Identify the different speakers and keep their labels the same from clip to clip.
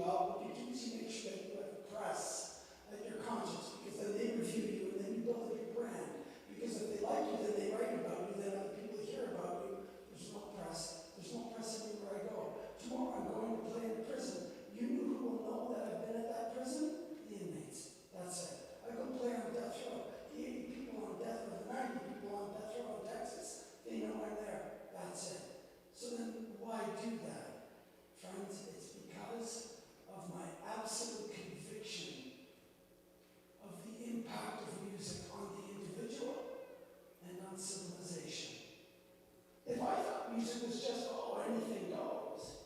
Speaker 1: well, what you do is you make sure that you have a press at your conscience, because then they review you and then you build up your brand. Because if they like you, then they write about you, then other people hear about you. There's no press. There's no press anywhere I go. Tomorrow I'm going to play in a prison. You know who will know that I've been at that prison? The inmates. That's it. I go play on death row. The 80 people on death row, the 90 people on death row in Texas, they know I'm there. That's it. So then why do that? Friends, it's because of my absolute conviction of the impact of music on the individual and on civilization. If I thought music was just, oh, anything goes,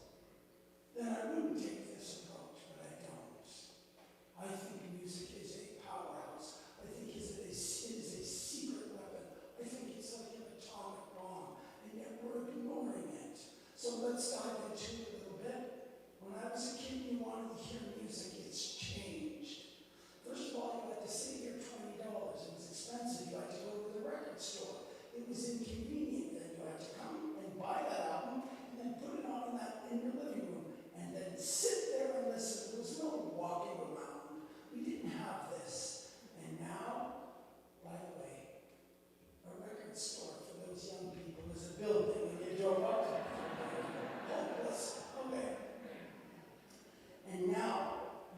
Speaker 1: then I wouldn't take this approach, but I don't. I think music is a powerhouse. I think it is a secret weapon. I think it's like an atomic bomb, and yet we're ignoring it. So let's dive into it a little bit. When I was a kid, you wanted to hear music. It's changed. First of all, you had to save your $20. It was expensive. You had to go to the record store. It was inconvenient. Then you had to come and buy that album and then put it on in your living room and then sit there and listen. There was no walking around. We didn't have this. And now, by the way, a record store for those young people is a building and you drove up to it. Hopeless. Okay. And now,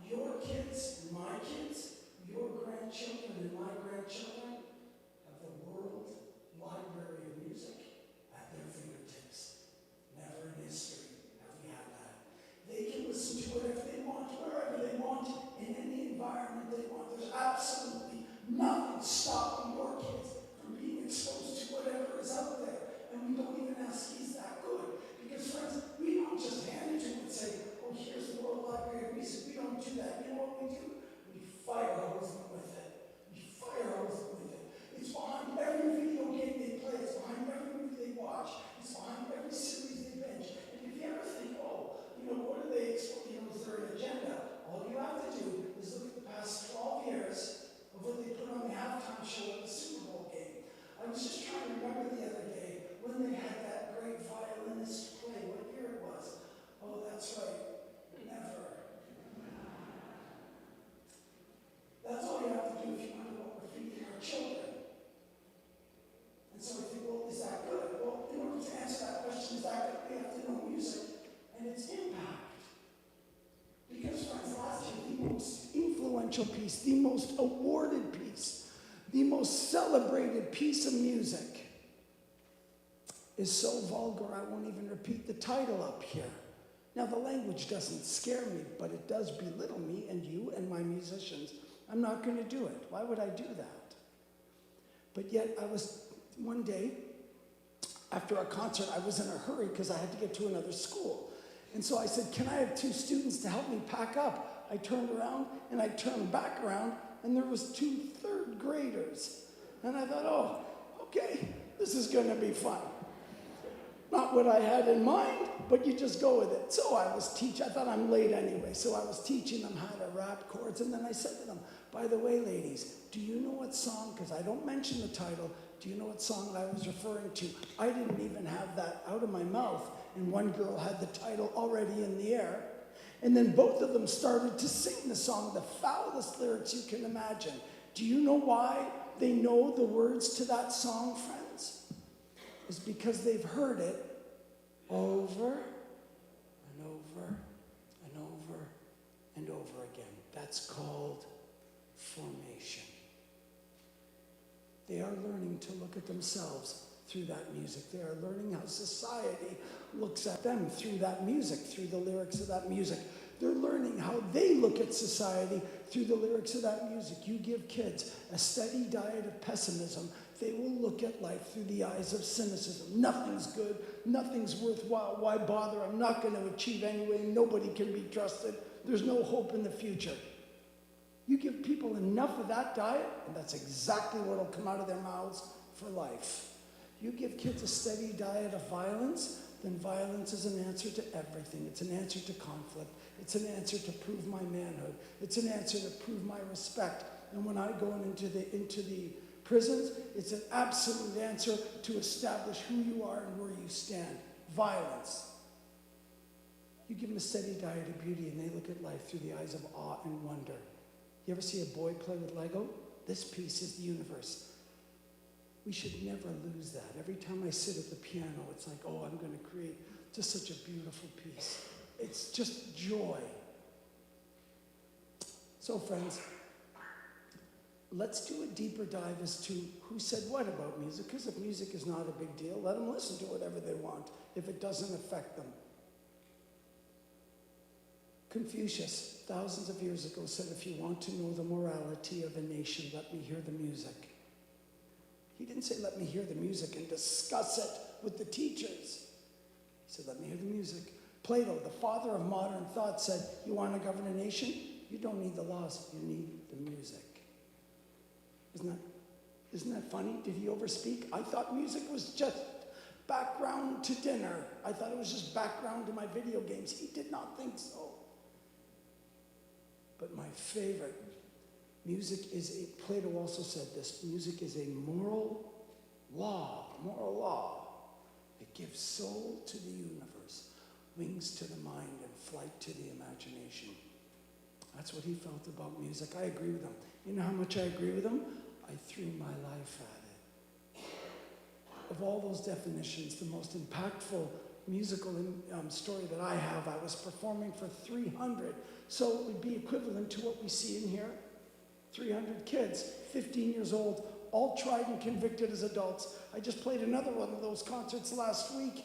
Speaker 1: your kids, my kids, your grandchildren and my grandchildren have the world library of music at their fingertips. Never in history have we had that. They can listen to whatever they want, wherever they want, in any environment they want. There's absolutely nothing stopping your kids from being exposed to whatever is out there. And we don't even ask, is that good? Because, friends, we don't just hand it to them and say, oh, here's the World Library of Music. We don't do that. You know what we do? We fire hose them with it. We fire hose them with it. It's behind every video game they play. It's behind every movie they watch. It's behind every series they binge. And if you ever think, oh, what do they explain? Is there an agenda? All you have to do is look at the past 12 years of what they put on the halftime show at the Super Bowl game. I was just trying to remember the other day when they had that great violinist play, what year it was. Oh, that's right. Never. That's all you have to do if you want to know what we're feeding our children. And so we think, well, is that good? Well, in order to answer that question, is that good? We have to know music and its impact. Because, friends, last year, the most influential piece, the most awarded piece, the most celebrated piece of music is so vulgar I won't even repeat the title up here. Now, the language doesn't scare me, but it does belittle me and you and my musicians. I'm not going to do it. Why would I do that? But yet, one day, after a concert, I was in a hurry because I had to get to another school. And so I said, can I have 2 students to help me pack up? I turned around, and I turned back around, and there was 2 third graders. And I thought, oh, okay, this is going to be fun. Not what I had in mind, but you just go with it. So I thought I'm late anyway, so I was teaching them how to rap chords, and then I said to them, by the way, ladies, do you know what song, because I don't mention the title, do you know what song I was referring to? I didn't even have that out of my mouth, and one girl had the title already in the air, and then both of them started to sing the song, the foulest lyrics you can imagine. Do you know why they know the words to that song, friends? Is because they've heard it over and over and over and over again. That's called formation. They are learning to look at themselves through that music. They are learning how society looks at them through that music, through the lyrics of that music. They're learning how they look at society through the lyrics of that music. You give kids a steady diet of pessimism, they will look at life through the eyes of cynicism. Nothing's good. Nothing's worthwhile. Why bother? I'm not going to achieve anyway. Nobody can be trusted. There's no hope in the future. You give people enough of that diet, and that's exactly what will come out of their mouths for life. You give kids a steady diet of violence, then violence is an answer to everything. It's an answer to conflict. It's an answer to prove my manhood. It's an answer to prove my respect. And when I go into the prisons, it's an absolute answer to establish who you are and where you stand. Violence. You give them a steady diet of beauty and they look at life through the eyes of awe and wonder. You ever see a boy play with Lego? This piece is the universe. We should never lose that. Every time I sit at the piano, it's like, oh, I'm going to create just such a beautiful piece. It's just joy. So friends, let's do a deeper dive as to who said what about music, because if music is not a big deal, let them listen to whatever they want if it doesn't affect them. Confucius, thousands of years ago, said, if you want to know the morality of a nation, let me hear the music. He didn't say, let me hear the music and discuss it with the teachers. He said, let me hear the music. Plato, the father of modern thought, said, you want to govern a nation? You don't need the laws, you need the music. Isn't that funny? Did he overspeak? I thought music was just background to dinner. I thought it was just background to my video games. He did not think so. But my favorite, Plato also said this, music is a moral law. It gives soul to the universe, wings to the mind, and flight to the imagination. That's what he felt about music. I agree with him. You know how much I agree with him? I threw my life at it. Of all those definitions, the most impactful musical story that I have, I was performing for 300. So it would be equivalent to what we see in here. 300 kids, 15 years old, all tried and convicted as adults. I just played another one of those concerts last week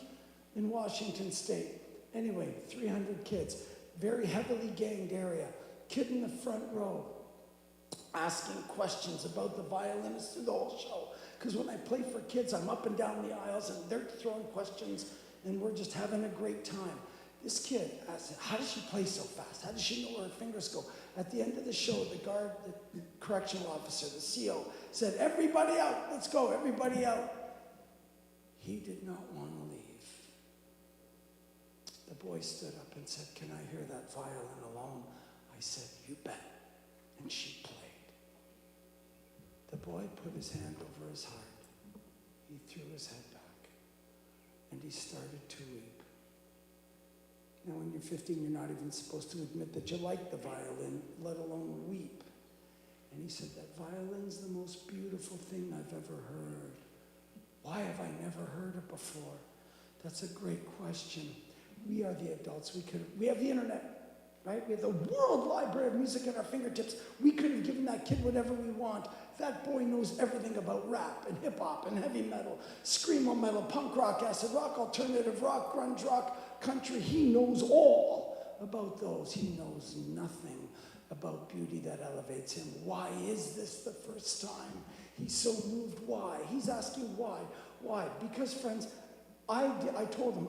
Speaker 1: in Washington State. Anyway, 300 kids, very heavily ganged area. Kid in the front row, asking questions about the violinist through the whole show. Because when I play for kids, I'm up and down the aisles and they're throwing questions and we're just having a great time. This kid asked, how does she play so fast? How does she know where her fingers go? At the end of the show, the correctional officer, the CO, said, everybody out, let's go, everybody out. He did not want to leave. The boy stood up and said, can I hear that violin alone? I said, you bet. And she played. The boy put his hand over his heart. He threw his head back. And he started to weep. Now, when you're 15, you're not even supposed to admit that you like the violin, let alone weep. And he said, that violin's the most beautiful thing I've ever heard. Why have I never heard it before? That's a great question. We are the adults. We have the internet, right? We have the world library of music at our fingertips. We could have given that kid whatever we want. That boy knows everything about rap and hip-hop and heavy metal, screamo metal, punk rock, acid rock, alternative rock, grunge rock, country. He knows all about those. He knows nothing about beauty that elevates him. Why is this the first time he's so moved? Why? He's asking why. Why? Because, friends, I told him,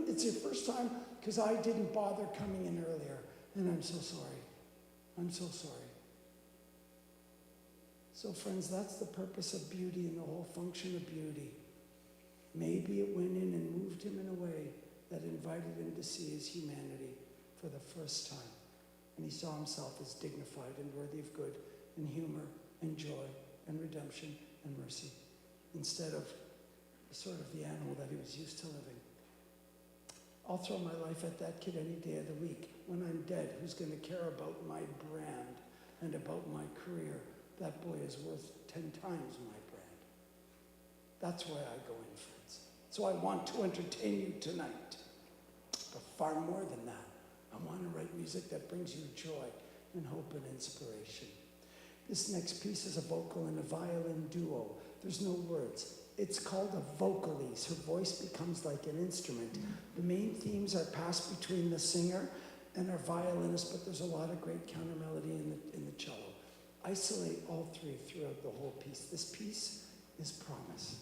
Speaker 1: it's your first time because I didn't bother coming in earlier. And I'm so sorry. I'm so sorry. So friends, that's the purpose of beauty and the whole function of beauty. Maybe it went in and moved him in a way that invited him to see his humanity for the first time. And he saw himself as dignified and worthy of good and humor and joy and redemption and mercy, instead of sort of the animal that he was used to living. I'll throw my life at that kid any day of the week. When I'm dead, who's going to care about my brand and about my career? That boy is worth 10 times my brand. That's why I go in, friends. So I want to entertain you tonight. But far more than that, I want to write music that brings you joy and hope and inspiration. This next piece is a vocal and a violin duo. There's no words. It's called a vocalise. Her voice becomes like an instrument. The main themes are passed between the singer and our violinist, but there's a lot of great counter melody in the cello. Isolate all three throughout the whole piece. This piece is promise.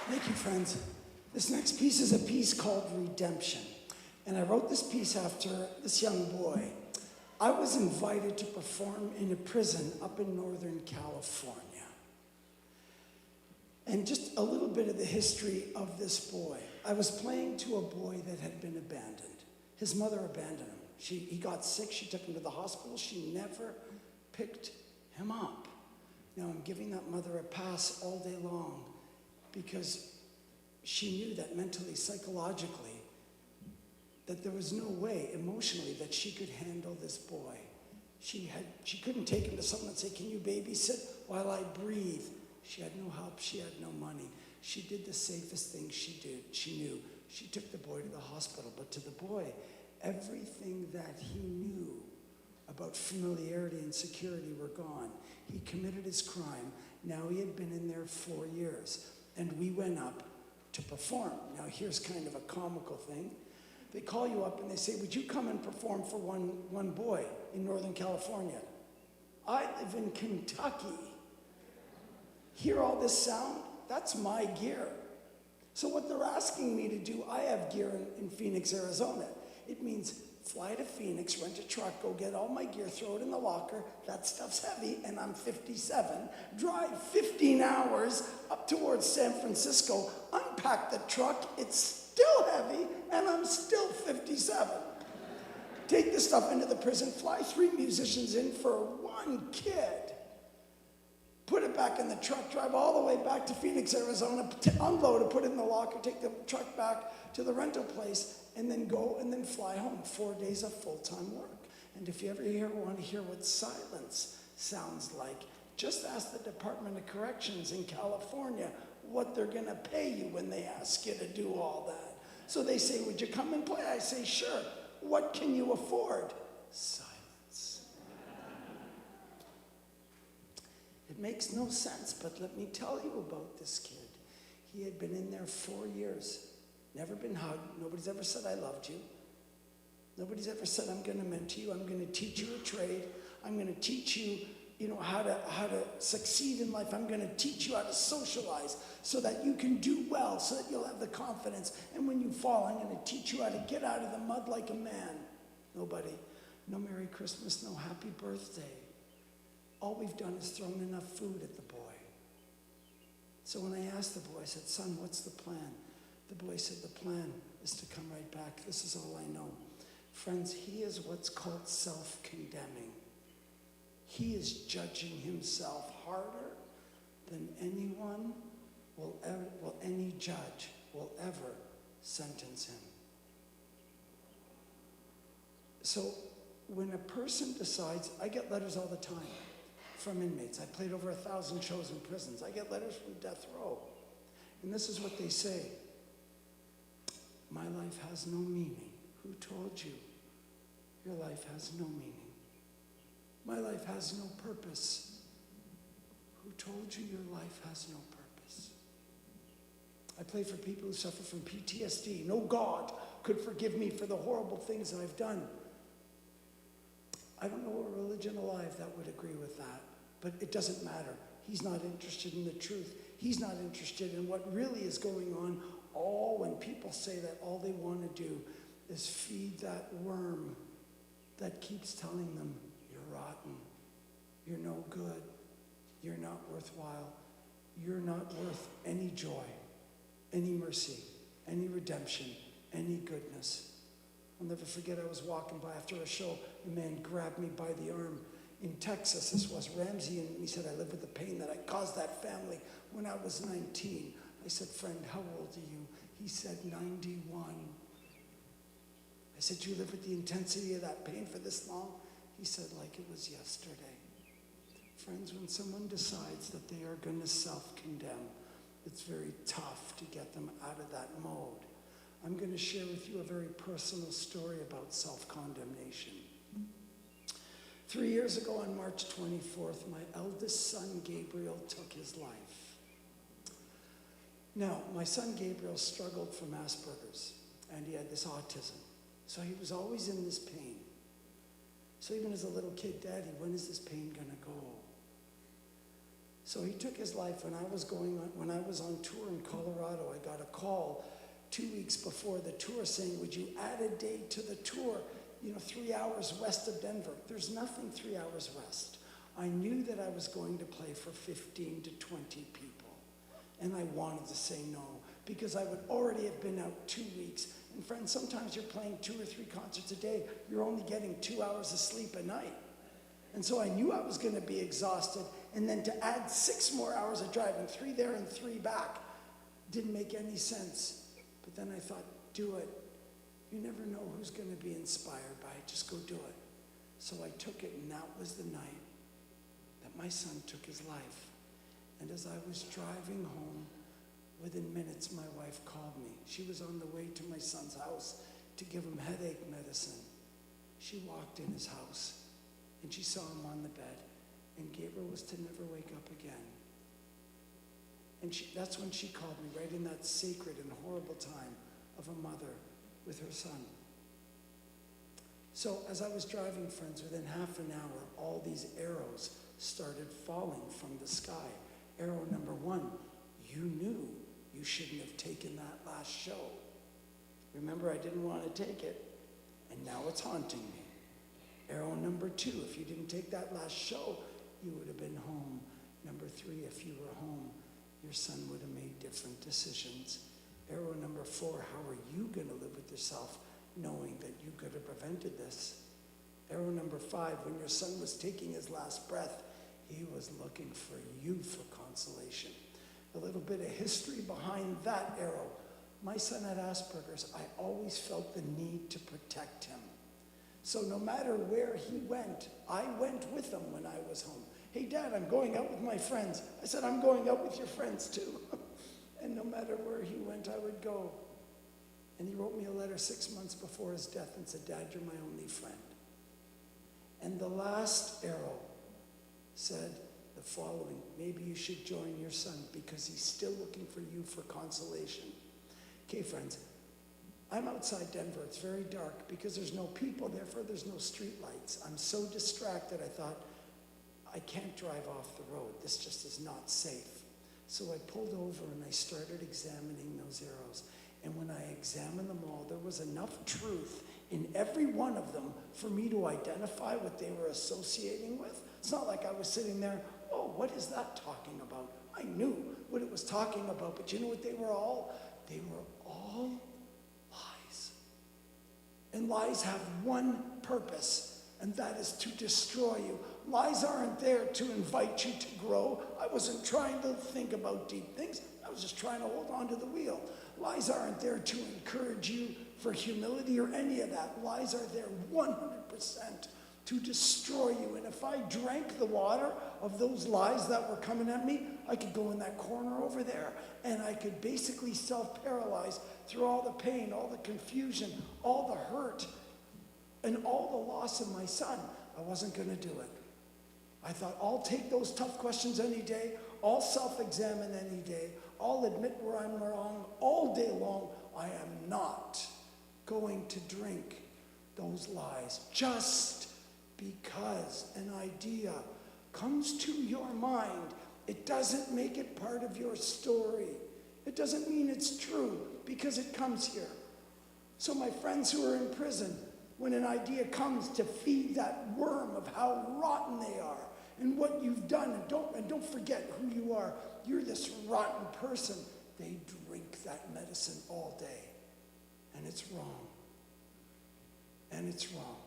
Speaker 1: Thank you, friends. This next piece is a piece called Redemption. And I wrote this piece after this young boy. I was invited to perform in a prison up in Northern California. And just a little bit of the history of this boy. I was playing to a boy that had been abandoned. His mother abandoned him. He got sick, she took him to the hospital, she never picked him up. Now I'm giving that mother a pass all day long because she knew that mentally, psychologically, that there was no way emotionally that she could handle this boy. She couldn't take him to someone and say, can you babysit while I breathe? She had no help, she had no money. She did the safest thing she did. She knew. She took the boy to the hospital, but to the boy, everything that he knew about familiarity and security were gone. He committed his crime. Now he had been in there 4 years, and we went up to perform. Now here's kind of a comical thing. They call you up and they say, would you come and perform for one boy in Northern California? I live in Kentucky. Hear all this sound? That's my gear. So what they're asking me to do, I have gear in Phoenix, Arizona. It means fly to Phoenix, rent a truck, go get all my gear, throw it in the locker. That stuff's heavy, and I'm 57. Drive 15 hours up towards San Francisco, unpack the truck, it's still heavy, and I'm still 57. Take the stuff into the prison, fly 3 musicians in for 1 kid. Put it back in the truck, drive all the way back to Phoenix, Arizona, unload it, put it in the locker, take the truck back to the rental place, and then go and then fly home. 4 days of full-time work. And if you ever want to hear what silence sounds like, just ask the Department of Corrections in California what they're going to pay you when they ask you to do all that. So they say, would you come and play? I say, sure. What can you afford? Silence. It makes no sense, but let me tell you about this kid. He had been in there 4 years, never been hugged. Nobody's ever said, I loved you. Nobody's ever said, I'm going to mentor you. I'm going to teach you a trade. I'm going to teach you, how to succeed in life. I'm going to teach you how to socialize so that you can do well, so that you'll have the confidence. And when you fall, I'm going to teach you how to get out of the mud like a man. Nobody. No Merry Christmas, no Happy Birthday. All we've done is thrown enough food at the boy. So when I asked the boy, I said, son, what's the plan? The boy said, the plan is to come right back. This is all I know. Friends, he is what's called self-condemning. He is judging himself harder than anyone any judge will ever sentence him. So when a person decides, I get letters all the time from inmates. I played over 1,000 shows in prisons. I get letters from death row. And this is what they say. My life has no meaning. Who told you your life has no meaning? My life has no purpose. Who told you your life has no purpose? I pray for people who suffer from PTSD. No God could forgive me for the horrible things that I've done. I don't know a religion alive that would agree with that, but it doesn't matter. He's not interested in the truth. He's not interested in what really is going on. All when people say that, all they want to do is feed that worm that keeps telling them, you're rotten, you're no good, you're not worthwhile, you're not worth any joy, any mercy, any redemption, any goodness. I'll never forget, I was walking by after a show, the man grabbed me by the arm. In Texas, this was Ramsey, and he said, I live with the pain that I caused that family when I was 19. I said, friend, how old are you? He said, 91. I said, you live with the intensity of that pain for this long? He said, like it was yesterday. Friends, when someone decides that they are going to self-condemn, it's very tough to get them out of that mode. I'm going to share with you a very personal story about self-condemnation. 3 years ago on March 24th, my eldest son, Gabriel, took his life. Now, my son, Gabriel, struggled from Asperger's, and he had this autism. So he was always in this pain. So even as a little kid, Daddy, when is this pain gonna go? So he took his life when I was on tour in Colorado. I got a call 2 weeks before the tour saying, would you add a day to the tour, 3 hours west of Denver? There's nothing 3 hours west. I knew that I was going to play for 15 to 20 people. And I wanted to say no, because I would already have been out 2 weeks. And friends, sometimes you're playing 2 or 3 concerts a day. You're only getting 2 hours of sleep a night. And so I knew I was going to be exhausted. And then to add 6 more hours of driving, 3 there and 3 back, didn't make any sense. But then I thought, do it. You never know who's going to be inspired by it. Just go do it. So I took it, and that was the night that my son took his life. And as I was driving home, within minutes, my wife called me. She was on the way to my son's house to give him headache medicine. She walked in his house, and she saw him on the bed, and Gabriel was to never wake up again. And that's when she called me, right in that sacred and horrible time of a mother with her son. So as I was driving, friends, within half an hour, all these arrows started falling from the sky. Arrow number 1, you knew you shouldn't have taken that last show. Remember, I didn't want to take it, and now it's haunting me. Arrow number 2, if you didn't take that last show, you would have been home. Number 3, if you were home, your son would have made different decisions. Arrow number 4, how are you going to live with yourself knowing that you could have prevented this? Arrow number 5, when your son was taking his last breath, he was looking for you for consolation. A little bit of history behind that arrow. My son had Asperger's. I always felt the need to protect him. So no matter where he went, I went with him when I was home. Hey, Dad, I'm going out with my friends. I said, I'm going out with your friends too. And no matter where he went, I would go. And he wrote me a letter 6 months before his death and said, Dad, you're my only friend. And the last arrow said the following: maybe you should join your son because he's still looking for you for consolation. Okay, friends, I'm outside Denver. It's very dark because there's no people, therefore there's no street lights. I'm so distracted, I thought, I can't drive off the road. This just is not safe. So I pulled over and I started examining those arrows. And when I examined them all, there was enough truth in every one of them for me to identify what they were associating with. It's not like I was sitting there, oh, what is that talking about? I knew what it was talking about, but you know what they were all? They were all lies. And lies have one purpose, and that is to destroy you. Lies aren't there to invite you to grow. I wasn't trying to think about deep things. I was just trying to hold on to the wheel. Lies aren't there to encourage you for humility or any of that. Lies are there 100% to destroy you. And if I drank the water of those lies that were coming at me, I could go in that corner over there and I could basically self-paralyze through all the pain, all the confusion, all the hurt, and all the loss of my son. I wasn't going to do it. I thought, I'll take those tough questions any day. I'll self-examine any day. I'll admit where I'm wrong all day long. I am not going to drink those lies just because an idea comes to your mind. It doesn't make it part of your story. It doesn't mean it's true because it comes here. So my friends who are in prison, when an idea comes to feed that worm of how rotten they are and what you've done, and don't forget who you are. You're this rotten person. They drink that medicine all day. And it's wrong. And it's wrong.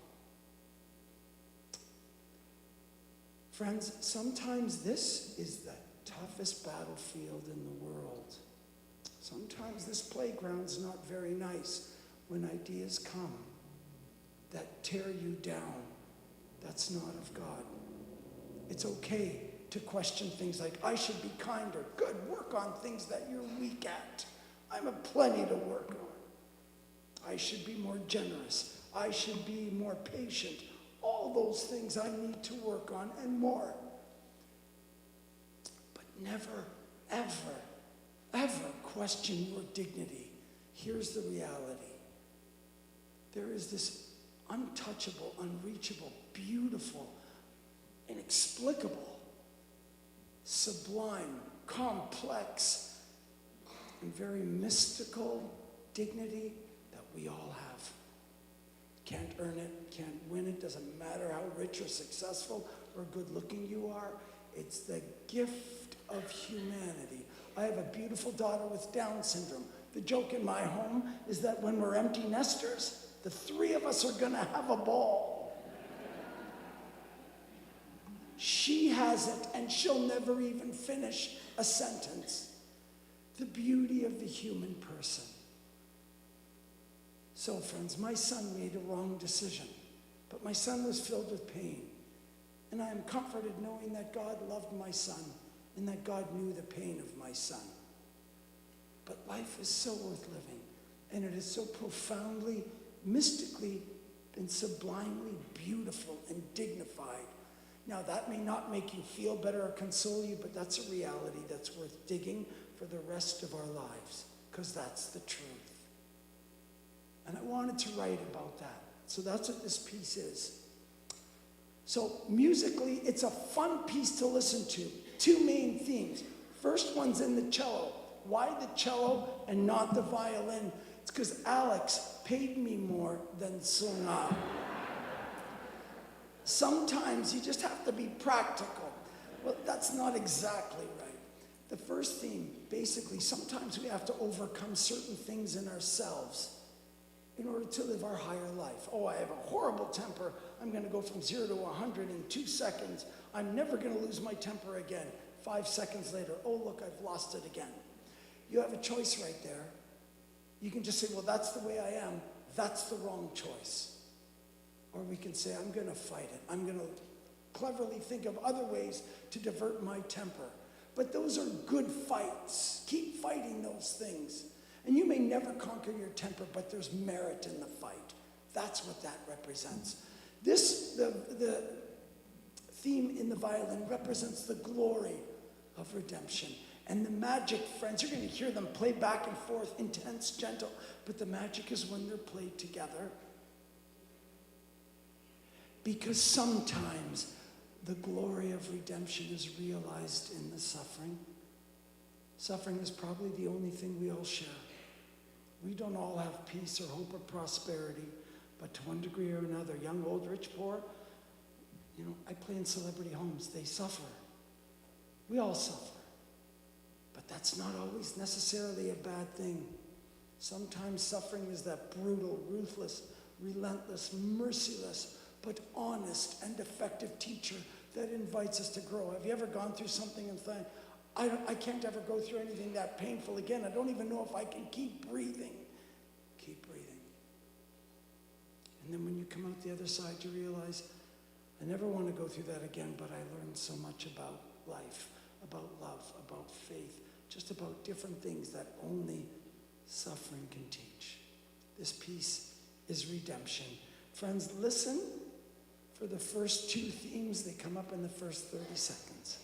Speaker 1: Friends, sometimes this is the toughest battlefield in the world. Sometimes this playground's not very nice when ideas come that tear you down. That's not of God. It's okay to question things like, I should be kinder. Good, work on things that you're weak at. I'm a plenty to work on. I should be more generous. I should be more patient. All those things I need to work on and more. But never, ever, ever question your dignity. Here's the reality. There is this untouchable, unreachable beautiful, inexplicable, sublime, complex, and very mystical dignity that we all have. Can't earn it, can't win it, doesn't matter how rich or successful or good looking you are. It's the gift of humanity. I have a beautiful daughter with Down syndrome. The joke in my home is that when we're empty nesters, the three of us are gonna have a ball. She has it and she'll never even finish a sentence. The beauty of the human person. So friends, my son made a wrong decision, but my son was filled with pain. And I am comforted knowing that God loved my son and that God knew the pain of my son. But life is so worth living, and it is so profoundly, mystically, and sublimely beautiful and dignified. Now, that may not make you feel better or console you, but that's a reality that's worth digging for the rest of our lives, because that's the truth. And I wanted to write about that. So that's what this piece is. So musically, it's a fun piece to listen to. Two main themes. First one's in the cello. Why the cello and not the violin? It's because Alex paid me more than sung up. Sometimes you just have to be practical. Well, that's not exactly right. The first theme, basically, sometimes we have to overcome certain things in ourselves in order to live our higher life. Oh, I have a horrible temper. I'm going to go from 0 to 100 in 2 seconds. I'm never going to lose my temper again. 5 seconds later, oh, look, I've lost it again. You have a choice right there. You can just say, well, that's the way I am. That's the wrong choice. Or we can say, I'm going to fight it. I'm going to cleverly think of other ways to divert my temper. But those are good fights. Keep fighting those things. And you may never conquer your temper, but there's merit in the fight. That's what that represents. The theme in the violin represents the glory of redemption. And the magic, friends, you're going to hear them play back and forth, intense, gentle, but the magic is when they're played together. Because sometimes the glory of redemption is realized in the suffering. Suffering is probably the only thing we all share. We don't all have peace or hope or prosperity, but to one degree or another, young, old, rich, poor, I play in celebrity homes. They suffer. We all suffer. But that's not always necessarily a bad thing. Sometimes suffering is that brutal, ruthless, relentless, merciless, but honest and effective teacher that invites us to grow. Have you ever gone through something and thought, I can't ever go through anything that painful again. I don't even know if I can keep breathing. Keep breathing. And then when you come out the other side, you realize, I never want to go through that again, but I learned so much about life, about love, about faith, just about different things that only suffering can teach. This piece is redemption. Friends, listen for the first 2 themes. They come up in the first 30 seconds.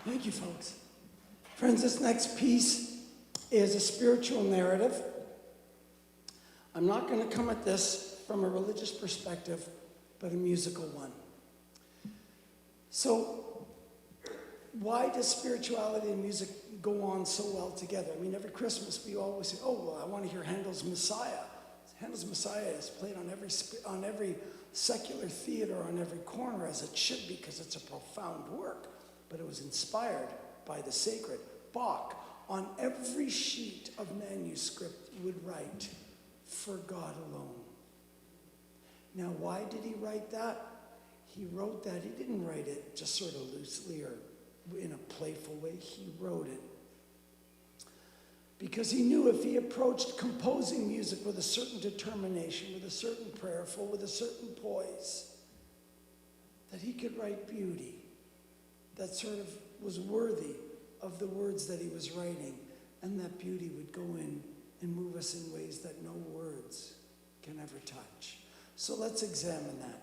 Speaker 1: Thank you, folks. Friends, this next piece is a spiritual narrative. I'm not going to come at this from a religious perspective, but a musical one. So, why does spirituality and music go on so well together? I mean, every Christmas we always say, oh, well, I want to hear Handel's Messiah. Handel's Messiah is played on every secular theater, on every corner, as it should be, because it's a profound work. But it was inspired by the sacred. Bach, on every sheet of manuscript, would write, "For God alone." Now, why did he write that? He wrote that. He didn't write it just sort of loosely or in a playful way. He wrote it because he knew if he approached composing music with a certain determination, with a certain prayerful, with a certain poise, that he could write beauty that sort of was worthy of the words that he was writing, and that beauty would go in and move us in ways that no words can ever touch. So let's examine that.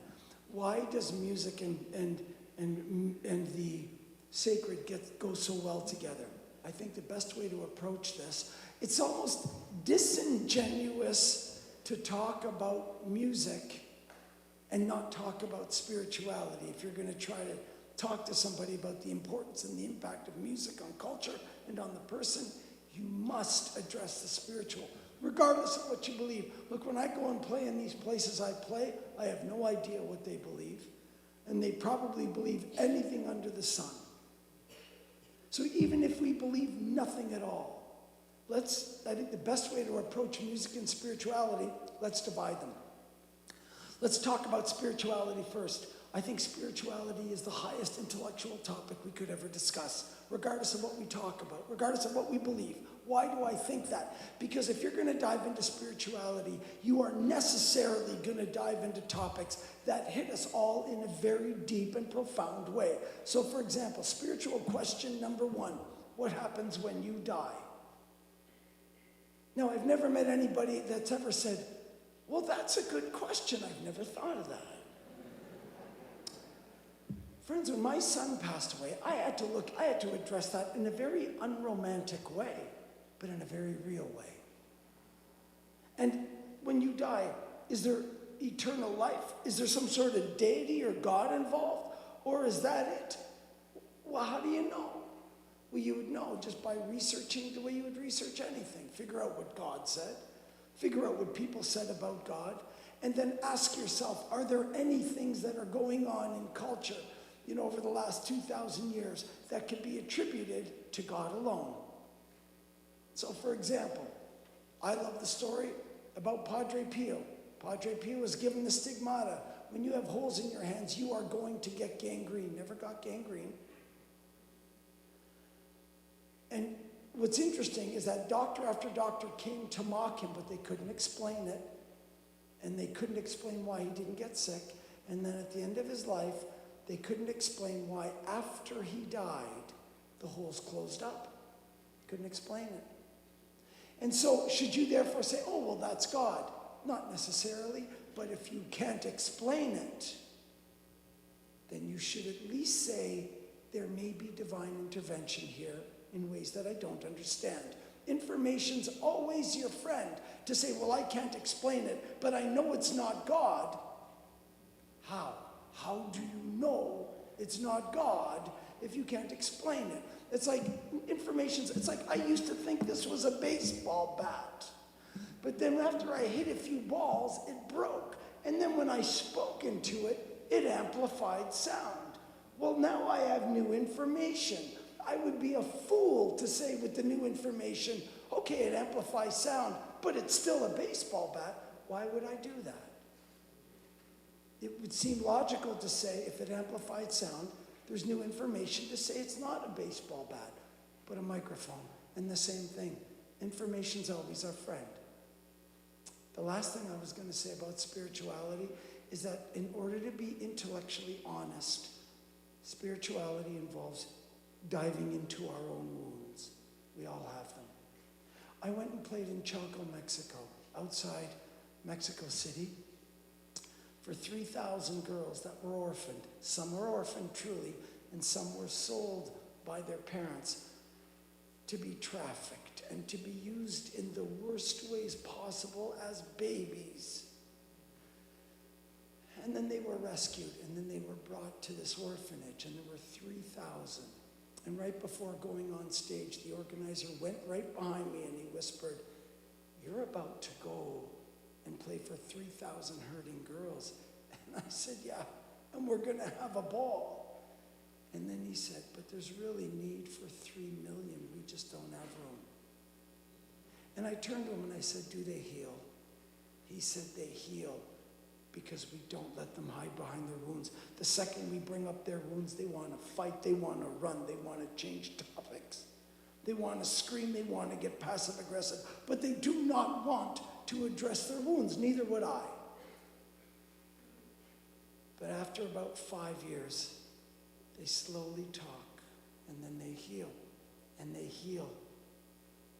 Speaker 1: Why does music and the sacred go so well together? I think the best way to approach this, it's almost disingenuous to talk about music and not talk about spirituality. If you're going to try to talk to somebody about the importance and the impact of music on culture and on the person, you must address the spiritual, regardless of what you believe. Look, when I go and play in these places I play, I have no idea what they believe. And they probably believe anything under the sun. So even if we believe nothing at all, I think the best way to approach music and spirituality, let's divide them. Let's talk about spirituality first. I think spirituality is the highest intellectual topic we could ever discuss, regardless of what we talk about, regardless of what we believe. Why do I think that? Because if you're going to dive into spirituality, you are necessarily going to dive into topics that hit us all in a very deep and profound way. So, for example, spiritual question number 1, what happens when you die? Now, I've never met anybody that's ever said, well, that's a good question. I've never thought of that. Friends, when my son passed away, I had to address that in a very unromantic way, but in a very real way. And when you die, is there eternal life? Is there some sort of deity or God involved? Or is that it? Well, how do you know? Well, you would know just by researching the way you would research anything. Figure out what God said. Figure out what people said about God. And then ask yourself, are there any things that are going on in culture, over the last 2,000 years that can be attributed to God alone? So, for example, I love the story about Padre Pio. Padre Pio was given the stigmata. When you have holes in your hands, you are going to get gangrene. Never got gangrene. And what's interesting is that doctor after doctor came to mock him, but they couldn't explain it. And they couldn't explain why he didn't get sick. And then at the end of his life, they couldn't explain why after he died, the holes closed up. Couldn't explain it. And so, should you therefore say, oh, well, that's God? Not necessarily, but if you can't explain it, then you should at least say, there may be divine intervention here in ways that I don't understand. Information's always your friend. To say, well, I can't explain it, but I know it's not God. How? How do you know it's not God if you can't explain it? It's like it's like I used to think this was a baseball bat. But then after I hit a few balls, it broke. And then when I spoke into it, it amplified sound. Well, now I have new information. I would be a fool to say with the new information, okay, it amplifies sound, but it's still a baseball bat. Why would I do that? It would seem logical to say if it amplified sound, there's new information to say it's not a baseball bat, but a microphone. And the same thing. Information's always our friend. The last thing I was going to say about spirituality is that in order to be intellectually honest, spirituality involves diving into our own wounds. We all have them. I went and played in Chalco, Mexico, outside Mexico City, for 3,000 girls that were orphaned. Some were orphaned truly, and some were sold by their parents to be trafficked and to be used in the worst ways possible as babies. And then they were rescued, and then they were brought to this orphanage, and there were 3,000. And right before going on stage, the organizer went right behind me and he whispered, "You're about to go and play for 3,000 hurting girls." And I said, "Yeah, and we're going to have a ball." And then he said, "But there's really need for 3 million. We just don't have room." And I turned to him and I said, "Do they heal?" He said, "They heal because we don't let them hide behind their wounds. The second we bring up their wounds, they want to fight, they want to run, they want to change topics. They want to scream, they want to get passive aggressive, but they do not want to address their wounds. Neither would I." But after about 5 years, they slowly talk, and then they heal, and they heal.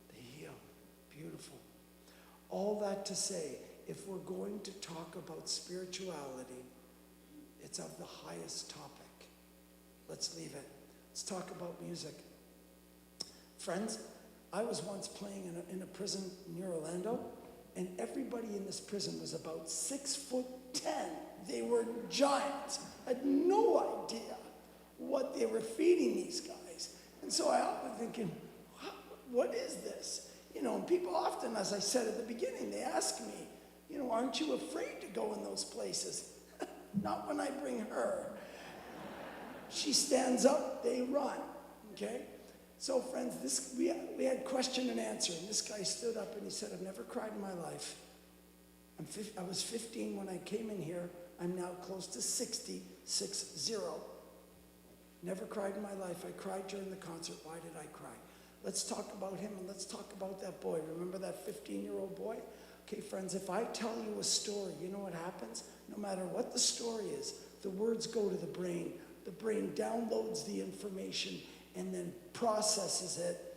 Speaker 1: They heal. Beautiful. All that to say, if we're going to talk about spirituality, it's of the highest topic. Let's leave it. Let's talk about music. Friends, I was once playing in a prison near Orlando, and everybody in this prison was about 6'10". They were giants. I had no idea what they were feeding these guys. And so I was thinking, what is this? And people often, as I said at the beginning, they ask me, "Aren't you afraid to go in those places?" Not when I bring her. She stands up, they run, okay? So friends, we had question and answer, and this guy stood up and he said, "I've never cried in my life. I was 15 when I came in here. I'm now close to 60, 6-0. Never cried in my life. I cried during the concert. Why did I cry?" Let's talk about him, and let's talk about that boy. Remember that 15-year-old boy? Okay, friends, if I tell you a story, you know what happens? No matter what the story is, the words go to the brain. The brain downloads the information and then processes it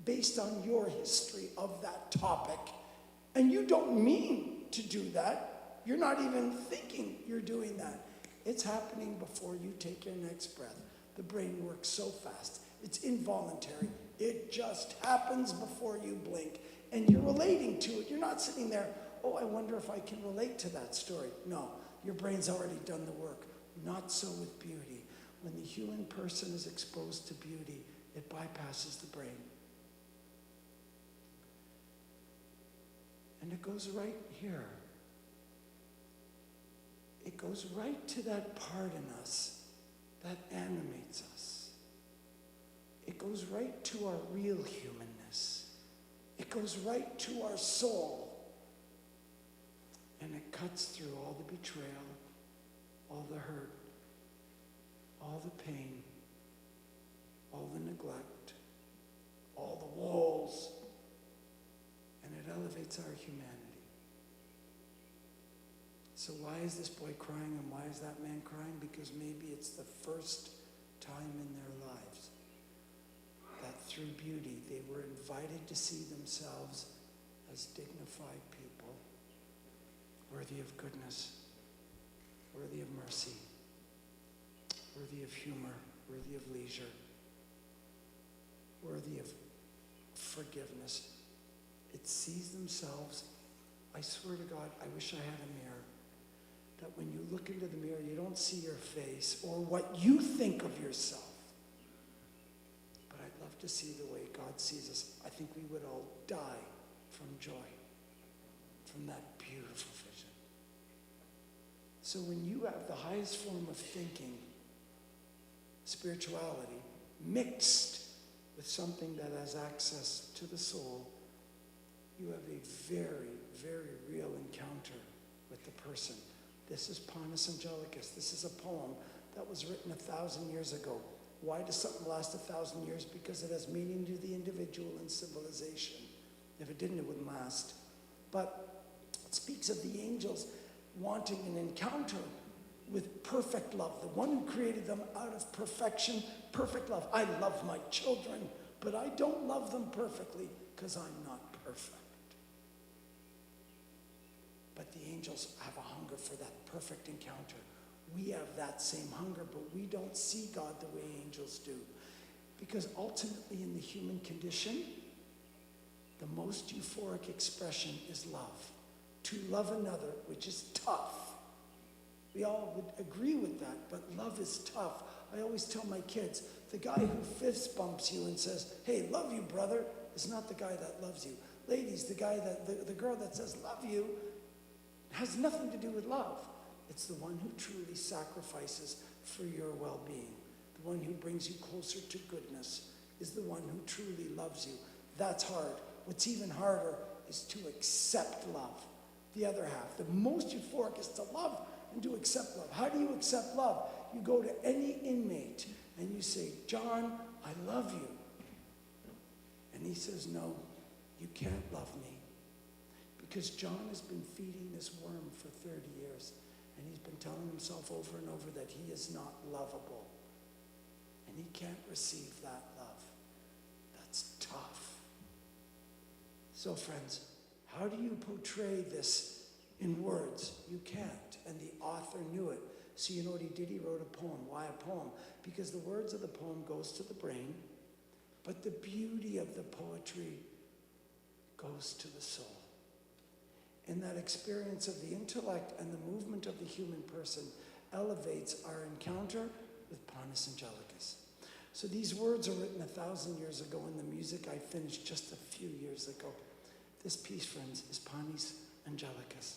Speaker 1: based on your history of that topic. And you don't mean to do that. You're not even thinking you're doing that. It's happening before you take your next breath. The brain works so fast. It's involuntary. It just happens before you blink. And you're relating to it. You're not sitting there, "Oh, I wonder if I can relate to that story." No, your brain's already done the work. Not so with beauty. When the human person is exposed to beauty, it bypasses the brain. And it goes right here. It goes right to that part in us that animates us. It goes right to our real humanness. It goes right to our soul. And it cuts through all the betrayal, all the hurt, all the pain, all the neglect, all the walls, and it elevates our humanity. So why is this boy crying and why is that man crying? Because maybe it's the first time in their lives that through beauty they were invited to see themselves as dignified people, worthy of goodness, worthy of mercy, worthy of humor, worthy of leisure, worthy of forgiveness. It sees themselves. I swear to God, I wish I had a mirror. That when you look into the mirror, you don't see your face or what you think of yourself. But I'd love to see the way God sees us. I think we would all die from joy, from that beautiful vision. So when you have the highest form of thinking, spirituality, mixed with something that has access to the soul, you have a very, very real encounter with the person. This is Panis Angelicus. This is a poem that was written 1,000 years ago. Why does something last 1,000 years? Because it has meaning to the individual and civilization. If it didn't, it wouldn't last. But it speaks of the angels wanting an encounter with perfect love, the one who created them out of perfection, perfect love. I love my children, but I don't love them perfectly because I'm not perfect. But the angels have a hunger for that perfect encounter. we have that same hunger, but we don't see God the way angels do. Because ultimately in the human condition, the most euphoric expression is love. To love another, which is tough. We all would agree with that, but love is tough. I always tell my kids, the guy who fist bumps you and says, hey, love you, brother, is not the guy that loves you. Ladies, the girl that says love you has nothing to do with love. It's the one who truly sacrifices for your well-being. The one who brings you closer to goodness is the one who truly loves you. That's hard. What's even harder is to accept love. The other half. The most euphoric is to love and to accept love. How do you accept love? You go to any inmate and you say, John, I love you. And he says, no, you can't love me. Because John has been feeding this worm for 30 years. And he's been telling himself over and over that he is not lovable. And he can't receive that love. That's tough. So friends, how do you portray this in words? You can't. And the author knew it. So you know what he did? He wrote a poem. Why a poem? Because the words of the poem goes to the brain, but the beauty of the poetry goes to the soul. And that experience of the intellect and the movement of the human person elevates our encounter with Panis Angelicus. So these words are written 1,000 years ago, and the music I finished just a few years ago. This piece, friends, is Panis Angelicus.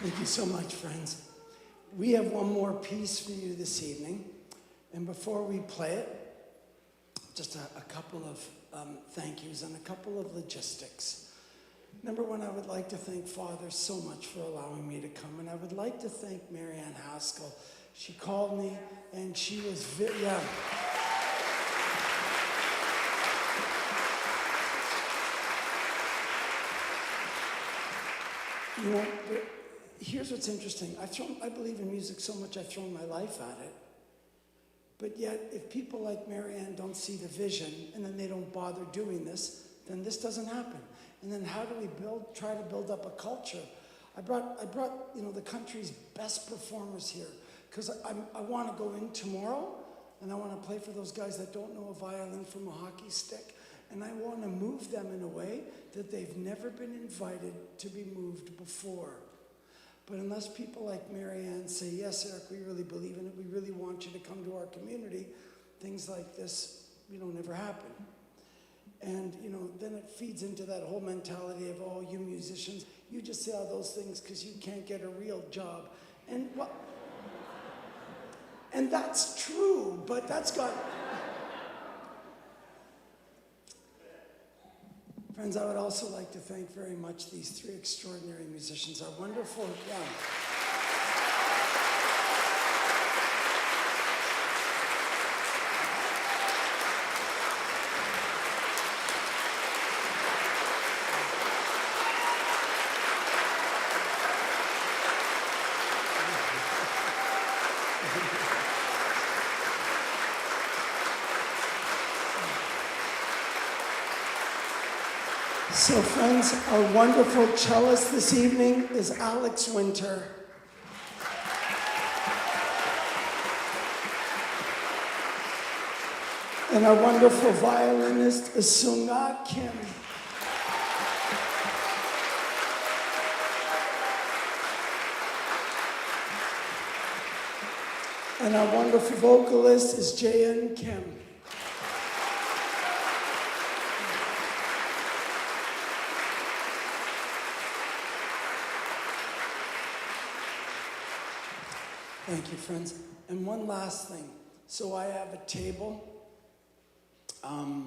Speaker 1: Thank you so much, friends. We have one more piece for you this evening. And before we play it, just a couple of thank yous and a couple of logistics. Number one, I would like to thank Father so much for allowing me to come. And I would like to thank Marianne Haskell. She called me and she was yeah. You know, here's what's interesting. I believe in music so much I've thrown my life at it. But yet, if people like Marianne don't see the vision and then they don't bother doing this, then this doesn't happen. And then how do we try to build up a culture? I brought the country's best performers here because I want to go in tomorrow and I want to play for those guys that don't know a violin from a hockey stick. And I want to move them in a way that they've never been invited to be moved before. But unless people like Marianne say, yes, Eric, we really believe in it, we really want you to come to our community, things like this, never happen. And, then it feeds into that whole mentality of, oh, you musicians, you just say all those things because you can't get a real job. And and that's true, but that's got... Friends, I would also like to thank very much these three extraordinary musicians, our wonderful, So friends, our wonderful cellist this evening is Alex Winter. And our wonderful violinist is Sunga Kim. And our wonderful vocalist is Jayan Kim. Thank you, friends. And one last thing. So I have a table. I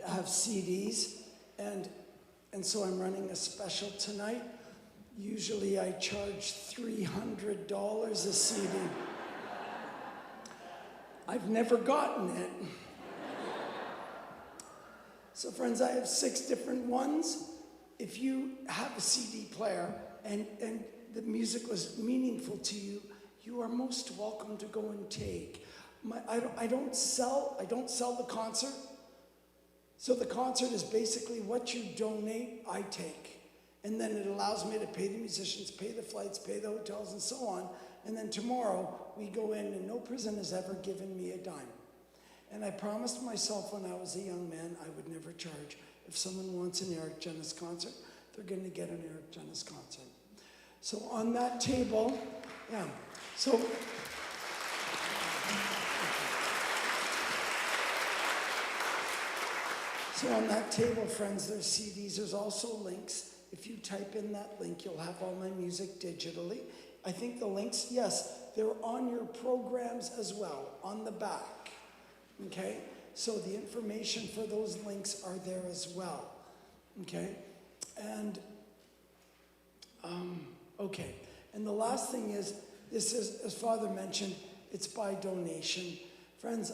Speaker 1: have CDs, and so I'm running a special tonight. Usually I charge $300 a CD. I've never gotten it. So friends, I have 6 different ones. If you have a CD player and the music was meaningful to you, you are most welcome to go and take. I don't sell the concert. So the concert is basically what you donate, I take. And then it allows me to pay the musicians, pay the flights, pay the hotels, and so on. And then tomorrow, we go in, and no prison has ever given me a dime. And I promised myself when I was a young man, I would never charge. If someone wants an Eric Genuis concert, they're going to get an Eric Genuis concert. So on that table, So on that table, friends, there's CDs. There's also links. If you type in that link, you'll have all my music digitally. I think the links, yes, they're on your programs as well, on the back. Okay? So the information for those links are there as well. Okay? And, okay. And the last thing is, this is, as Father mentioned, it's by donation. Friends,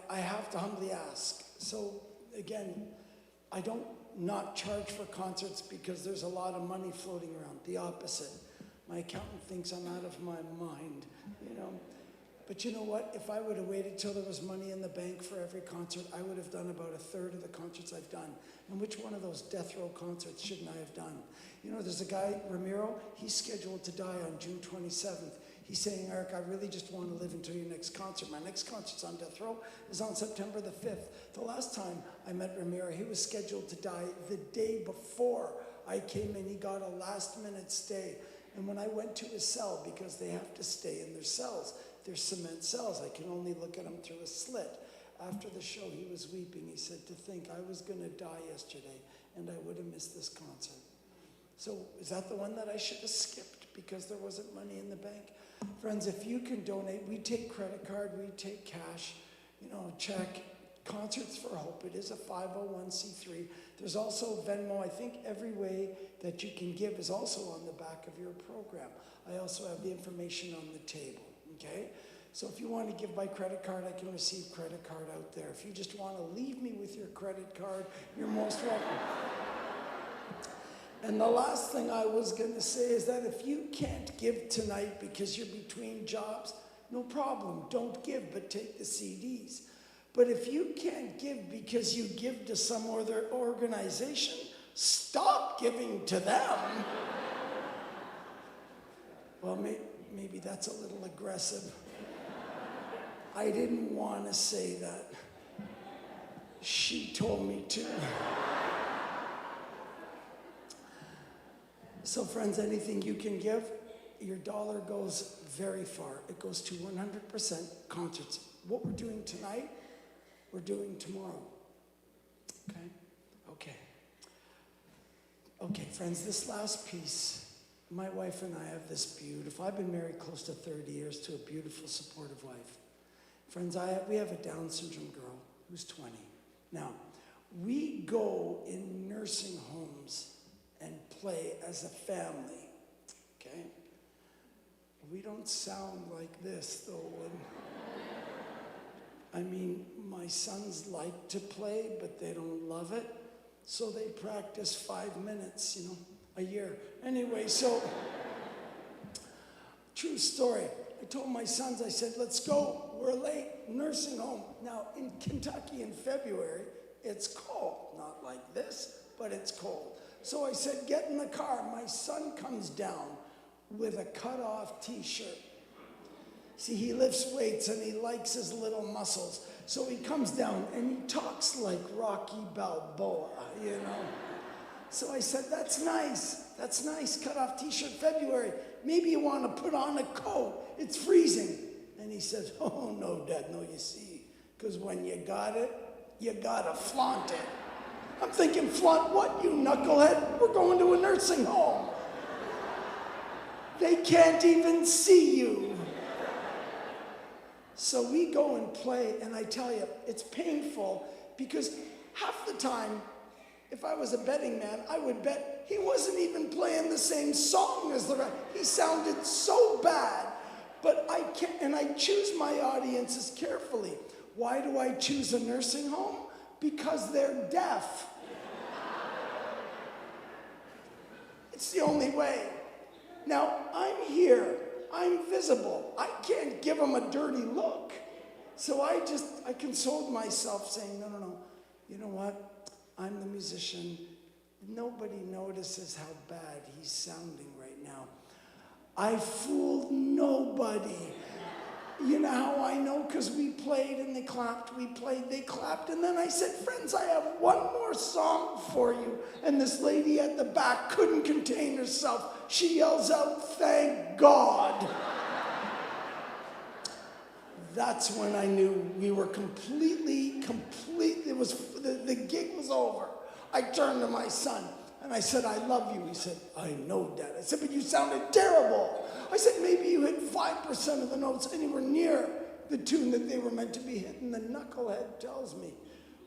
Speaker 1: I have to humbly ask. So, again, I don't not charge for concerts because there's a lot of money floating around. The opposite. My accountant thinks I'm out of my mind, But you know what? If I would have waited till there was money in the bank for every concert, I would have done about 1/3 of the concerts I've done. And which one of those death row concerts shouldn't I have done? There's a guy, Ramiro, he's scheduled to die on June 27th. He's saying, Eric, I really just want to live until your next concert. My next concert's on death row is on September the 5th. The last time I met Ramiro, he was scheduled to die the day before I came in. He got a last-minute stay. And when I went to his cell, because they have to stay in their cells, they're cement cells. I can only look at him through a slit. After the show, he was weeping. He said, to think I was going to die yesterday, and I would have missed this concert. So is that the one that I should have skipped because there wasn't money in the bank? Friends, if you can donate, we take credit card, we take cash, check. Concerts for Hope, it is a 501c3. There's also Venmo. I think every way that you can give is also on the back of your program. I also have the information on the table, okay? So if you want to give by credit card, I can receive credit card out there. If you just want to leave me with your credit card, you're most welcome. And the last thing I was going to say is that if you can't give tonight because you're between jobs, no problem. Don't give, but take the CDs. But if you can't give because you give to some other organization, stop giving to them. Well, maybe that's a little aggressive. I didn't want to say that. She told me to. So friends, anything you can give, your dollar goes very far. It goes to 100% concerts. What we're doing tonight, we're doing tomorrow. Okay, friends, this last piece, my wife and I have this beautiful, I've been married close to 30 years to a beautiful, supportive wife. Friends, we have a Down syndrome girl who's 20. Now, we go in nursing homes and play as a family, okay? We don't sound like this, though. My sons like to play, but they don't love it. So they practice 5 minutes, a year. Anyway, so, true story. I told my sons, I said, let's go. We're late, nursing home. Now, in Kentucky in February, it's cold. Not like this, but it's cold. So I said, get in the car. My son comes down with a cut-off t-shirt. See, he lifts weights and he likes his little muscles. So he comes down and he talks like Rocky Balboa, So I said, that's nice, cut off t-shirt, February. Maybe you want to put on a coat, it's freezing. And he says, oh no, Dad, no, you see, because when you got it, you gotta flaunt it. I'm thinking, flaunt what, you knucklehead? We're going to a nursing home. They can't even see you. So we go and play, and I tell you, it's painful because half the time, if I was a betting man, I would bet he wasn't even playing the same song as the rest. He sounded so bad, but I can't, and I choose my audiences carefully. Why do I choose a nursing home? Because they're deaf. It's the only way. Now, I'm here. I'm visible. I can't give them a dirty look. So I consoled myself saying, no. You know what? I'm the musician. Nobody notices how bad he's sounding right now. I fooled nobody. You know how I know? Because we played and they clapped, they clapped. And then I said, friends, I have one more song for you. And this lady at the back couldn't contain herself. She yells out, thank God. That's when I knew we were completely, the gig was over. I turned to my son and I said, I love you. He said, I know, Dad. I said, but you sounded terrible. I said, maybe you hit 5% of the notes anywhere near the tune that they were meant to be hitting. The knucklehead tells me,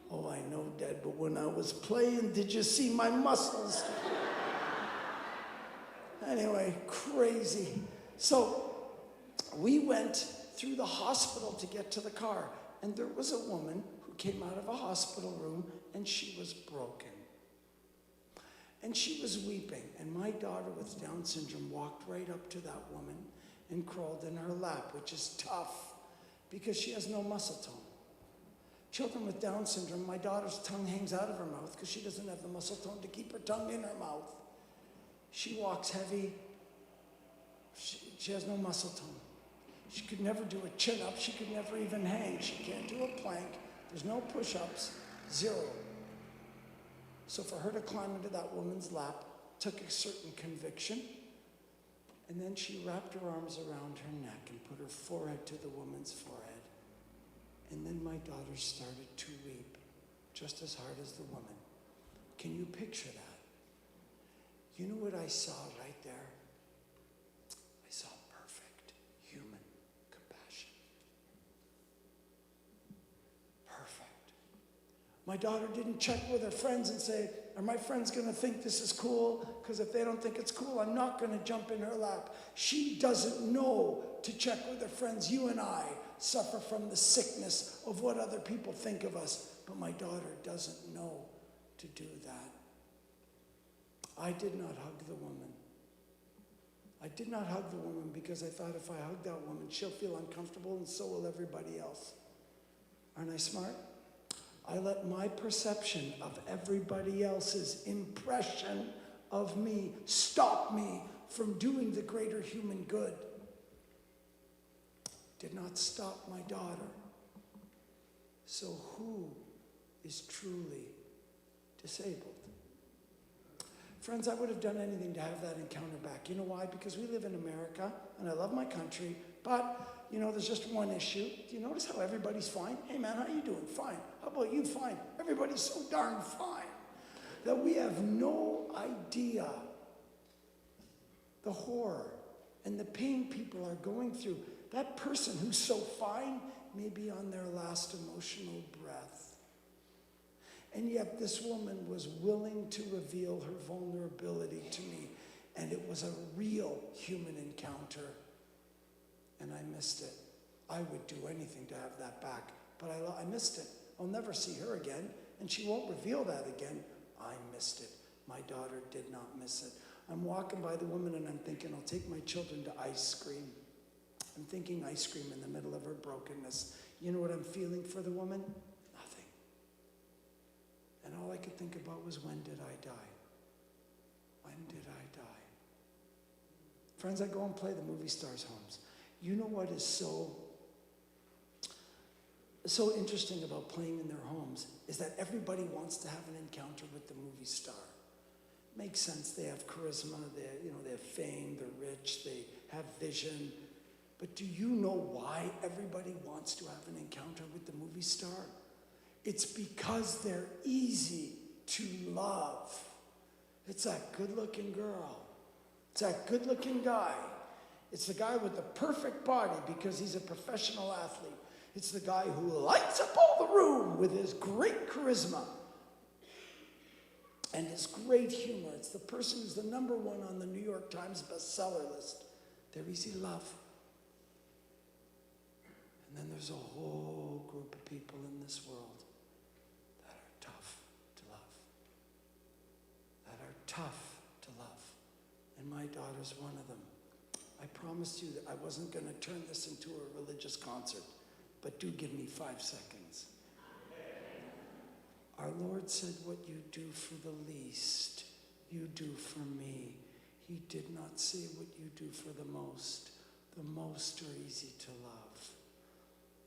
Speaker 1: oh, I know, Dad, but when I was playing, did you see my muscles? Anyway, crazy. So we went through the hospital to get to the car, and there was a woman who came out of a hospital room, and she was broken. And she was weeping, and my daughter with Down syndrome walked right up to that woman and crawled in her lap, which is tough because she has no muscle tone. Children with Down syndrome, my daughter's tongue hangs out of her mouth because she doesn't have the muscle tone to keep her tongue in her mouth. She walks heavy. She has no muscle tone. She could never do a chin-up. She could never even hang. She can't do a plank. There's no push-ups, 0. So for her to climb into that woman's lap took a certain conviction, and then she wrapped her arms around her neck and put her forehead to the woman's forehead. And then my daughter started to weep just as hard as the woman. Can you picture that? You know what I saw right there? I saw perfect human compassion. Perfect. My daughter didn't check with her friends and say, are my friends going to think this is cool? Because if they don't think it's cool, I'm not going to jump in her lap. She doesn't know to check with her friends. You and I suffer from the sickness of what other people think of us. But my daughter doesn't know to do that. I did not hug the woman. I did not hug the woman because I thought if I hug that woman, she'll feel uncomfortable and so will everybody else. Aren't I smart? I let my perception of everybody else's impression of me stop me from doing the greater human good. Did not stop my daughter. So who is truly disabled? Friends, I would have done anything to have that encounter back. You know why? Because we live in America, and I love my country, but, there's just one issue. Do you notice how everybody's fine? Hey, man, how you doing? Fine. How about you? Fine. Everybody's so darn fine that we have no idea the horror and the pain people are going through. That person who's so fine may be on their last emotional breath. And yet this woman was willing to reveal her vulnerability to me. And it was a real human encounter. And I missed it. I would do anything to have that back. But I missed it. I'll never see her again. And she won't reveal that again. I missed it. My daughter did not miss it. I'm walking by the woman and I'm thinking, I'll take my children to ice cream. I'm thinking ice cream in the middle of her brokenness. You know what I'm feeling for the woman? Nothing. And all I could think about was, when did I die? When did I die? Friends, I go and play the movie stars' homes. You know what is so interesting about playing in their homes is that everybody wants to have an encounter with the movie star. Makes sense. They have charisma, they have fame, they're rich, they have vision. But do you know why everybody wants to have an encounter with the movie star? It's because they're easy to love. It's that good-looking girl. It's that good-looking guy. It's the guy with the perfect body because he's a professional athlete. It's the guy who lights up all the room with his great charisma and his great humor. It's the person who's the number one on the New York Times bestseller list. They're easy to love. And then there's a whole group of people in this world that are tough to love. That are tough to love. And my daughter's one of them. I promised you that I wasn't going to turn this into a religious concert, but do give me 5 seconds. Our Lord said, what you do for the least, you do for me. He did not say what you do for the most. The most are easy to love.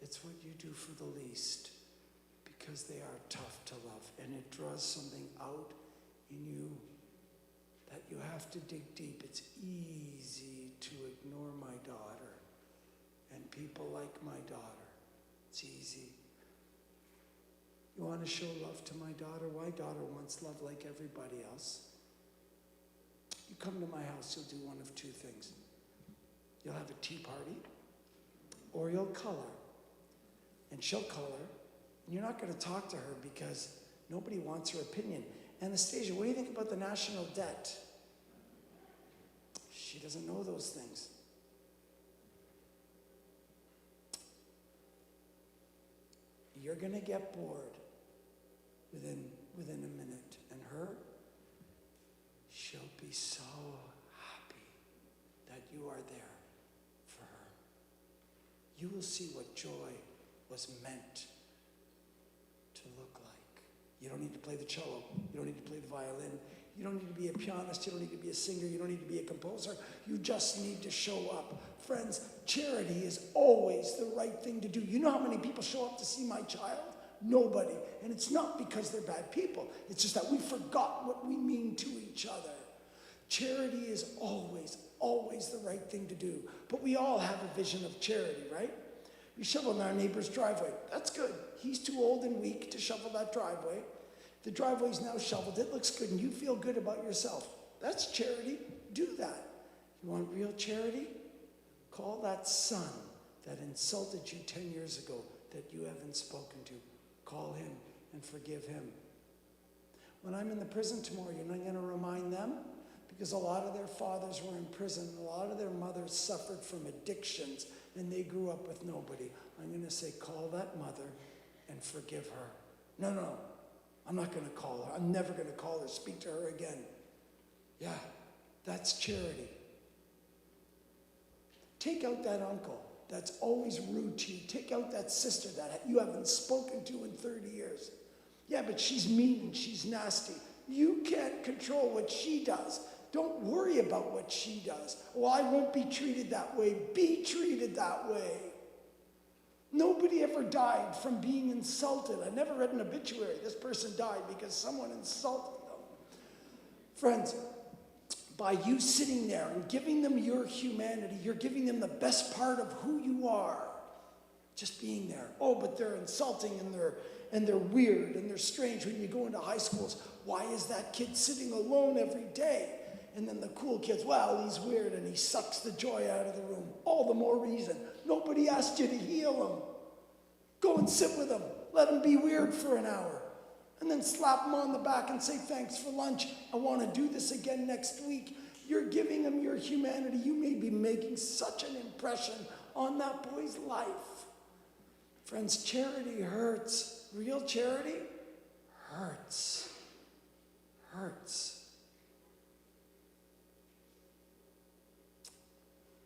Speaker 1: It's what you do for the least, because they are tough to love. And it draws something out in you that you have to dig deep. It's easy to ignore my daughter and people like my daughter. It's easy. You want to show love to my daughter? My daughter wants love like everybody else. You come to my house, you'll do one of two things. You'll have a tea party, or you'll color. And she'll color, and you're not going to talk to her because nobody wants her opinion. Anastasia, what do you think about the national debt? She doesn't know those things. You're going to get bored within a minute. And her, she'll be so happy that you are there for her. You will see what joy was meant to look like. You don't need to play the cello. You don't need to play the violin. You don't need to be a pianist. You don't need to be a singer. You don't need to be a composer. You just need to show up. Friends, charity is always the right thing to do. You know how many people show up to see my child? Nobody. And it's not because they're bad people. It's just that we forgot what we mean to each other. Charity is always, always the right thing to do. But we all have a vision of charity, right? We shovel in our neighbor's driveway. That's good. He's too old and weak to shovel that driveway. The driveway's now shoveled. It looks good, and you feel good about yourself. That's charity. Do that. You want real charity? Call that son that insulted you 10 years ago that you haven't spoken to. Call him and forgive him. When I'm in the prison tomorrow, you're not going to remind them? Because a lot of their fathers were in prison. A lot of their mothers suffered from addictions, and they grew up with nobody. I'm going to say, call that mother and forgive her. No, I'm not going to call her. I'm never going to call her, speak to her again. Yeah, that's charity. Take out that uncle that's always rude to you. Take out that sister that you haven't spoken to in 30 years. Yeah, but she's mean and she's nasty. You can't control what she does. Don't worry about what she does. Well, I won't be treated that way. Be treated that way. Nobody ever died from being insulted. I never read an obituary. This person died because someone insulted them. Friends, by you sitting there and giving them your humanity, you're giving them the best part of who you are. Just being there. Oh, but they're insulting and they're weird and they're strange. When you go into high schools, why is that kid sitting alone every day? And then the cool kids, well, he's weird and he sucks the joy out of the room. All the more reason. Nobody asked you to heal him. Go and sit with him. Let him be weird for an hour. And then slap him on the back and say, thanks for lunch. I want to do this again next week. You're giving him your humanity. You may be making such an impression on that boy's life. Friends, charity hurts. Real charity hurts. Hurts.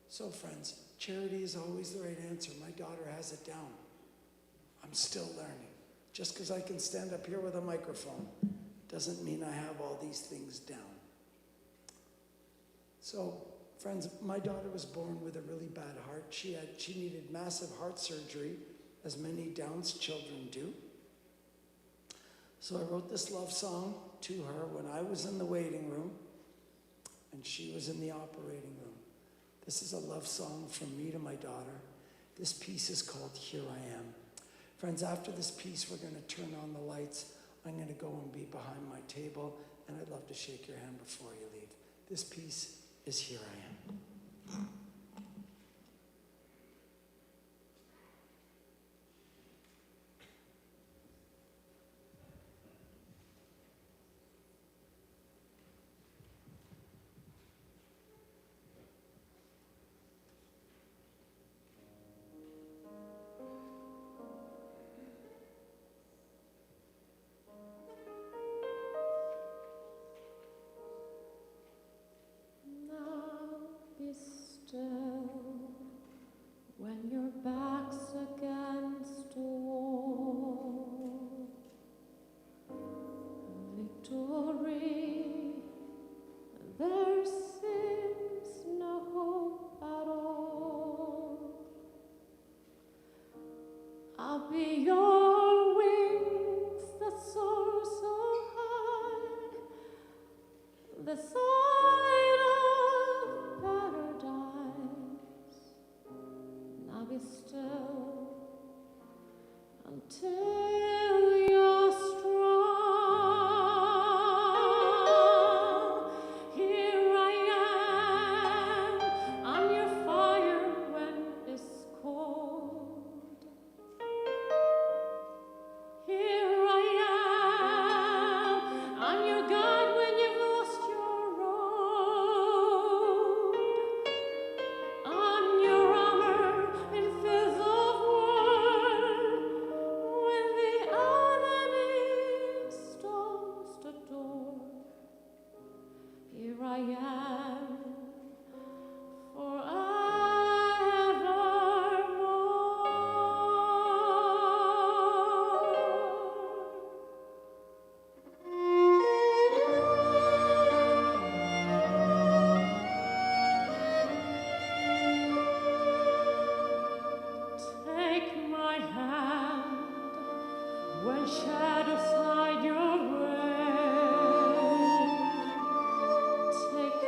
Speaker 1: So, friends, charity is always the right answer. My daughter has it down. I'm still learning. Just because I can stand up here with a microphone doesn't mean I have all these things down. So, friends, my daughter was born with a really bad heart. She needed massive heart surgery, as many Down's children do. So I wrote this love song to her when I was in the waiting room and she was in the operating room. This is a love song from me to my daughter. This piece is called Here I Am. Friends, after this piece, we're going to turn on the lights. I'm going to go and be behind my table, and I'd love to shake your hand before you leave. This piece is Here I Am.
Speaker 2: When your back's against a wall, victory, there seems no hope at all. I'll be your wings that soar so high, the side of paradise. I'll be still until you're strong. Here I am, I'm your fire when it's cold. Here I am, I'm your guide when you've lost your road. I'm your armor in fields of war, when the enemy storms the door. Here I am forevermore. Take my hand when shadows hide your way. Take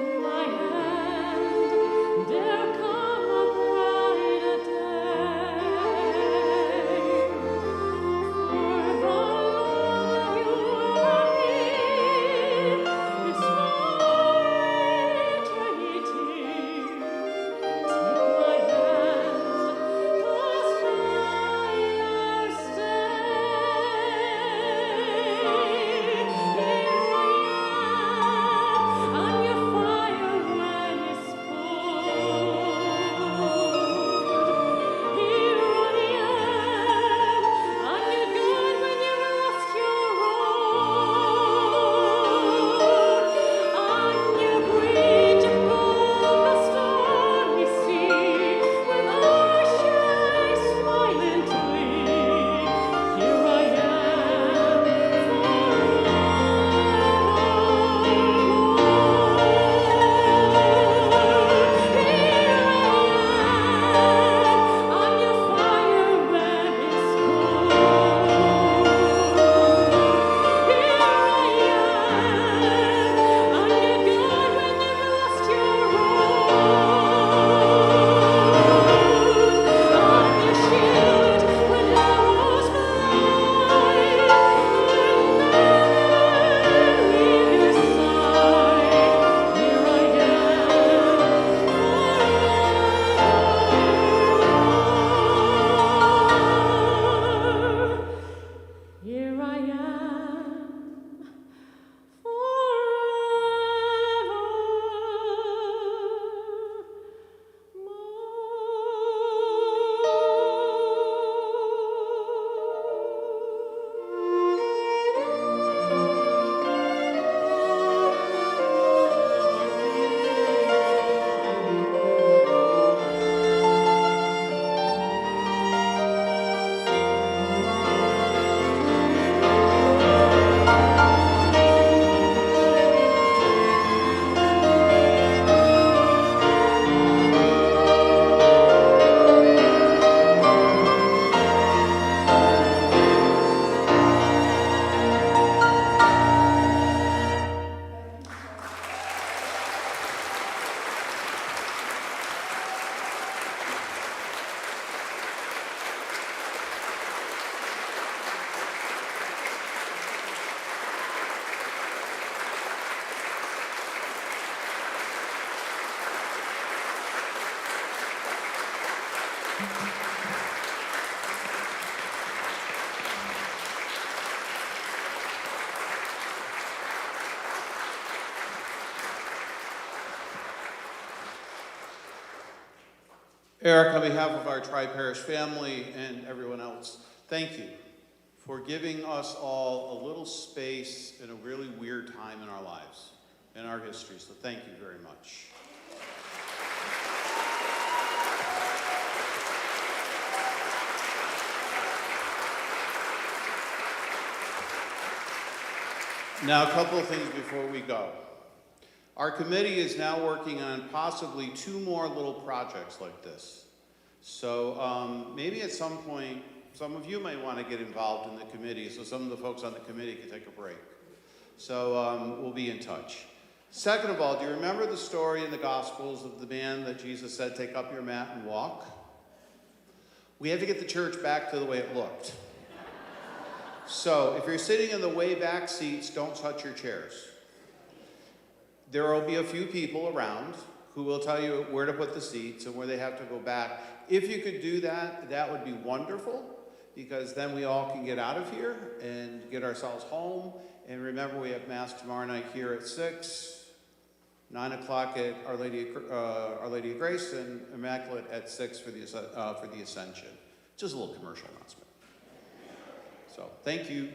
Speaker 3: Eric, on behalf of our Tri-Parish family and everyone else, thank you for giving us all a little space in a really weird time in our lives, in our history, so thank you very much. Now, a couple of things before we go. Our committee is now working on possibly 2 more little projects like this. So maybe at some point, some of you may want to get involved in the committee, so some of the folks on the committee can take a break. So we'll be in touch. Second of all, do you remember the story in the Gospels of the man that Jesus said, take up your mat and walk? We have to get the church back to the way it looked. So if you're sitting in the way back seats, don't touch your chairs. There will be a few people around who will tell you where to put the seats and where they have to go back. If you could do that, that would be wonderful, because then we all can get out of here and get ourselves home. And remember, we have Mass tomorrow night here at 6, 9 o'clock at Our Lady of Grace, and Immaculate at 6 for the Ascension. Just a little commercial announcement. So thank you.